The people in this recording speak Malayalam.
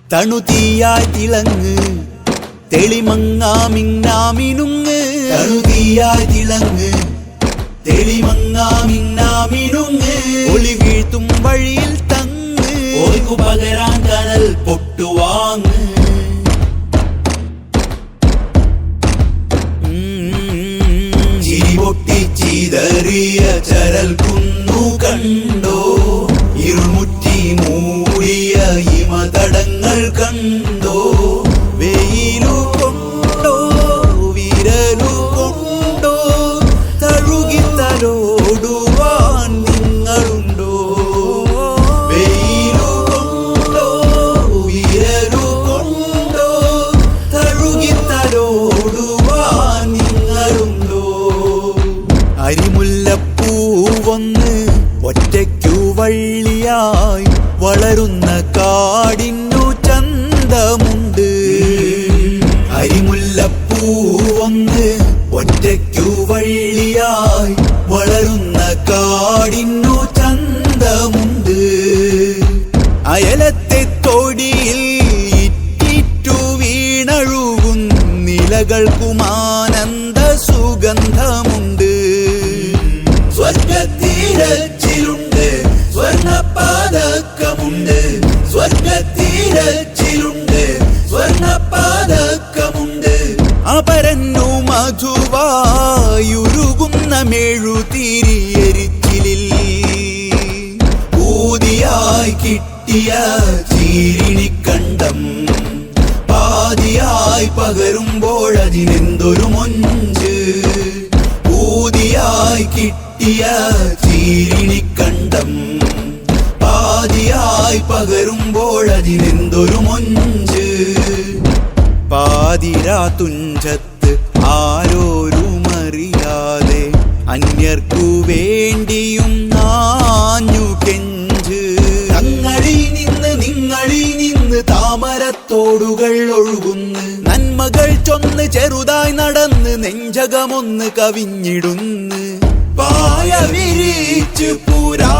തണുതീയായി തിളങ്ങ് തെളിമങ്ങാമിന്നാമിനുങ്ങ് തണുതീയായി തിളങ്ങ് തെളിമങ്ങാമിന്നാമിനുങ്ങ് ഒളി വീഴ്ത്തും വഴിയിൽ തങ്ങ് ഓർക്കു പകരാൻ കനൽ പൊട്ടുവാങ്ങ് ചിരിപൊട്ടി ചിതറിയ ചരൽ കുന്നു കണ്ടോ ഇരുമുറ്റി മൂടിയ ഹിമതടങ്ങൾ കണ്ടോ വെയിലു കൊണ്ടോ വിരലു കൊണ്ടോ തഴുകി തലോടുവാൻ നിങ്ങളുണ്ടോ വെയിലു കൊണ്ടോ വിരലു കൊണ്ടോ തഴുകി തലോടുവാൻ നിങ്ങളുണ്ടോ അരിമുല്ലപ്പൂവൊന്ന് ഒറ്റയ്ക്കു വള്ളിയായി വളരുന്ന കാടിനു ചന്തമുണ്ട് അരിമുല്ലപ്പൂവൊന്ന് ഒറ്റയ്ക്കു വള്ളിയായി വളരുന്ന കാടിനു ചന്തമുണ്ട് അയലത്തെ തൊടിയിൽ ഇറ്റിറ്റു വീണഴുകും നിലകൾക്കും ആനന്ദ സുഗന്ധമുണ്ട് സ്വർഗത്തീരച്ചിലുണ്ട് സ്വർണപാദക്കമുണ്ട് സ്വർഗത്തീരച്ചിലുണ്ട് സ്വർണപാദക്കമുണ്ട് അപരന്നു മധുവായുരുകുന്ന മെഴുതിരിയെരിച്ചിലിൽ ഊതിയായി കിട്ടിയ ചീരിണിക്കണ്ടം പാതിയായി പകരുമ്പോഴതിനെന്തൊരു മൊഞ്ച് ഊതിയായി കിട്ടിയ ചീരിണിക്കണ്ടം പാതിയായി പകരുമ്പോഴതിനെന്തൊരു മൊഞ്ച് പാതിരാ തുഞ്ചത്ത് ആരോരുമറിയാതെ അന്യർക്കു വേണ്ടിയും നാഞ്ഞു കെഞ്ച് നിങ്ങളിൽ നിന്ന് താമരത്തോടുകൾ ഒഴുകുന്നു നന്മകൾ ചൊന്ന് ചെറുതായി നടന്ന് നെഞ്ചകമൊന്ന് കവിഞ്ഞിടുന്നു പായ വിരിച്ചു പുരാ